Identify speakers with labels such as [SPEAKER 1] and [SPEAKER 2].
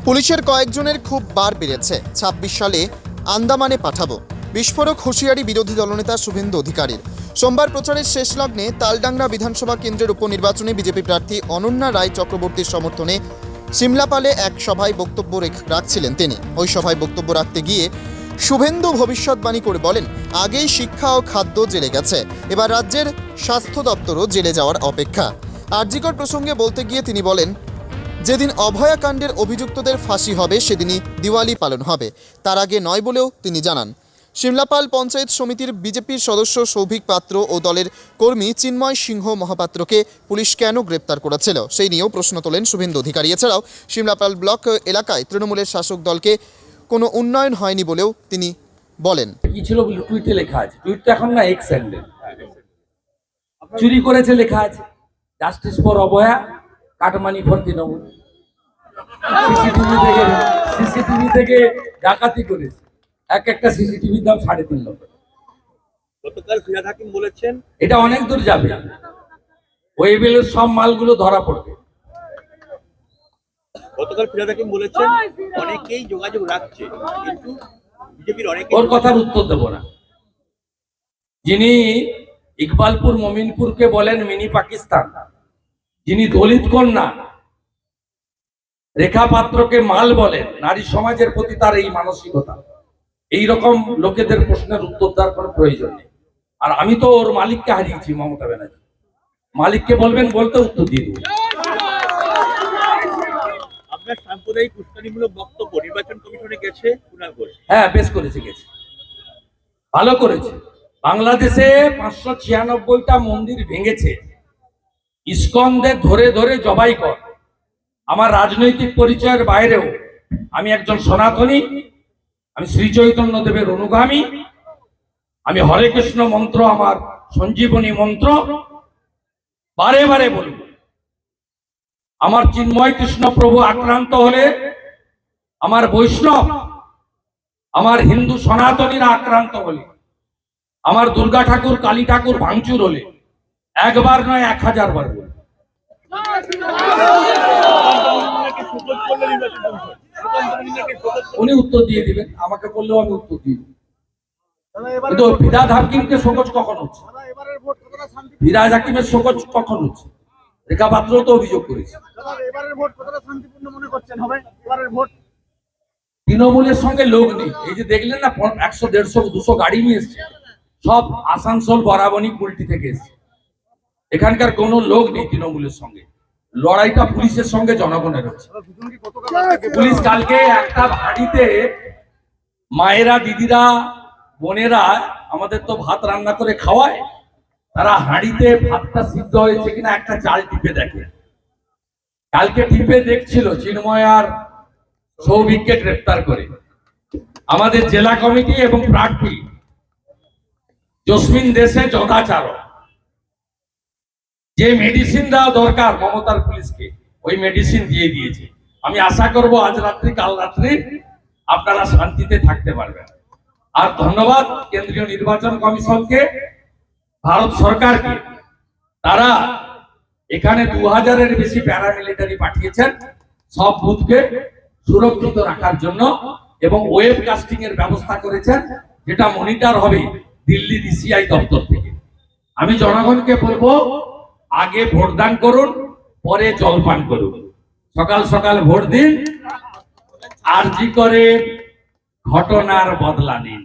[SPEAKER 1] পুলিশের কয়েকজনের খুব বার বেড়েছে। ২৬ সালে আন্দামানে পাঠাবো, বিস্ফোরক হুঁশিয়ারি বিরোধী দলনেতা শুভেন্দু অধিকারীর। সোমবার প্রচারের শেষ লগ্নে তালডাংরা বিধানসভা কেন্দ্রের উপনির্বাচনে বিজেপি প্রার্থী অনন্যা রায় চক্রবর্তীর সমর্থনে সিমলাপালে এক সভায় বক্তব্য রাখছিলেন তিনি। ওই সভায় বক্তব্য রাখতে গিয়ে শুভেন্দু ভবিষ্যৎবাণী করে বলেন, আগেই শিক্ষা ও খাদ্য জেলে গেছে, এবার রাজ্যের স্বাস্থ্য দপ্তরও জেলে যাওয়ার অপেক্ষা। আরজিকর প্রসঙ্গে বলতে গিয়ে তিনি বলেন, যেদিন অভয়াকাণ্ডের অভিযুক্তদের ফাঁসি হবে সেদিনই দিওয়ালি পালন হবে, তার আগে নয় বলেও তিনি জানান। সিমলাপাল পঞ্চায়েত সমিতির বিজেপির সদস্য সৌভিক পাত্র ও দলের কর্মী চিন্ময় সিংহ মহাপাত্রকে পুলিশ কেন গ্রেপ্তার করেছিল সেই নিয়েও প্রশ্ন তোলেন শুভেন্দু অধিকারী। এছাড়াও সিমলাপাল ব্লক এলাকায় তৃণমূলের শাসক দলকে কোনো উন্নয়ন হয়নি বলেও তিনি বলেন।
[SPEAKER 2] কি ছিল টুইটে লেখা আছে, টুইট তো এখন না এক্স হ্যান্ডেল, চুরি করেছে লেখা আছে justice for Abhaya, cut money for Trinamool. CCTV থেকে ডাকাতি করেছে, একটা সিসিটিভির দাম 3.5 লক্ষ।
[SPEAKER 3] গতকাল ফিরাদ হাকিম বলেছেন
[SPEAKER 2] এটা অনেক দূর যাবে, ওয়েবেলের সব মালগুলো ধরা পড়বে।
[SPEAKER 3] গতকাল ফিরাদ হাকিম বলেছেন অনেকেই যোগাযোগ রাখছে, কিন্তু বিজেপির অনেকে
[SPEAKER 2] ওর কথার উত্তর দেব না। যিনি ইকবালপুর মমিনপুরকে বলেন মিনি পাকিস্তান, যিনি দলিত কন্যা রেখা পাত্রকে মাল বলেন, নারী সমাজের প্রতি তার এই মানসিকতা, এই রকম লোকেদের প্রশ্নের উত্তর দেওয়ার কোনো প্রয়োজন নেই। আর আমি তো ওর মালিককে হারিয়েছি, মমতা ব্যানার্জি। মালিককে বলবেন বলতে উত্তর দিয়ে দেবো।
[SPEAKER 3] আপনার সাম্প্রদায়িক উস্কানিমূলক বক্তব্য নির্বাচন কমিশনে গেছে কুণাল ঘোষ।
[SPEAKER 2] হ্যাঁ, বেশ করেছে, গেছে, ভালো করেছে। বাংলাদেশে 596টা মন্দির ভেঙেছে, ইসকনদের ধরে ধরে জবাই কর। আমার রাজনৈতিক পরিচয়ের বাইরেও আমি একজন সনাতনী, আমি শ্রী চৈতন্য দেবের অনুগামী, আমি হরে কৃষ্ণ মন্ত্র আমার সঞ্জীবনী মন্ত্র বারে বারে বলব। আমার চিন্ময় কৃষ্ণ প্রভু আক্রান্ত হলে, আমার বৈষ্ণব, আমার হিন্দু সনাতনীরা আক্রান্ত হলে, আমার দুর্গা ঠাকুর কালী ঠাকুর ভাঙচুর হলে একবার নয় 1000 বার বলব। উনি উত্তর দিয়ে দিবেন, আমাকে বললেও আমি উত্তর দিয়ে দিব। কিন্তু ফিরাদ হাকিমকে শোকজ কখন হচ্ছে? ফিরাদ হাকিমের শোকজ কখন হচ্ছে? রেখা পাত্র তো অভিযোগ করেছে। তৃণমূলের সঙ্গে লোক নেই। এই যে দেখলেন না 100, 150, 200 গাড়ি নিয়ে এসছে, সব আসানসোল বরাবনি কুলটি থেকে এসছে। এখানকার কোনো লোক নেই তৃণমূলের সঙ্গে। লড়াইটা পুলিশের সঙ্গে জনগণের হচ্ছে। পুলিশ কালকে একটা বাড়িতে মায়েরা, দিদিরা, বোনেরা আমাদের তো ভাত রান্না করে খাওয়ায়, তারা হাঁড়িতে ভাতটা সিদ্ধ হয়েছে কিনা একটা চাল টিপে দেখে। কালকে টিপে দেখছিল চিন্ময় আর সৌভিককে গ্রেপ্তার করে। আমাদের জেলা কমিটি এবং প্রার্থী জসমিন দেশে যদাচারক, যে মেডিসিন দেওয়া দরকার মমতার পুলিশকে, ওই মেডিসিন দিয়ে দিয়েছে। আমি আশা করব আজ রাত্রি কাল রাত্রি আপনারা শান্তিতে থাকতে পারবেন। আর ধন্যবাদ কেন্দ্রীয় নির্বাচন কমিশনকে, ভারত সরকারকে। তারা এখানে 2000-এর বেশি প্যারামিলিটারি পাঠিয়েছেন সব বুথকে সুরক্ষিত রাখার জন্য, এবং ওয়েব কাস্টিং এর ব্যবস্থা করেছেন, যেটা মনিটর হবে দিল্লি ডিসিআই দপ্তর থেকে। আমি জনগণকে বলবো, আগে ভোটদান করুন, পরে জলপান করুন। সকাল সকাল ভোট দিন, আরজি করে ঘটনার বদলা নিন।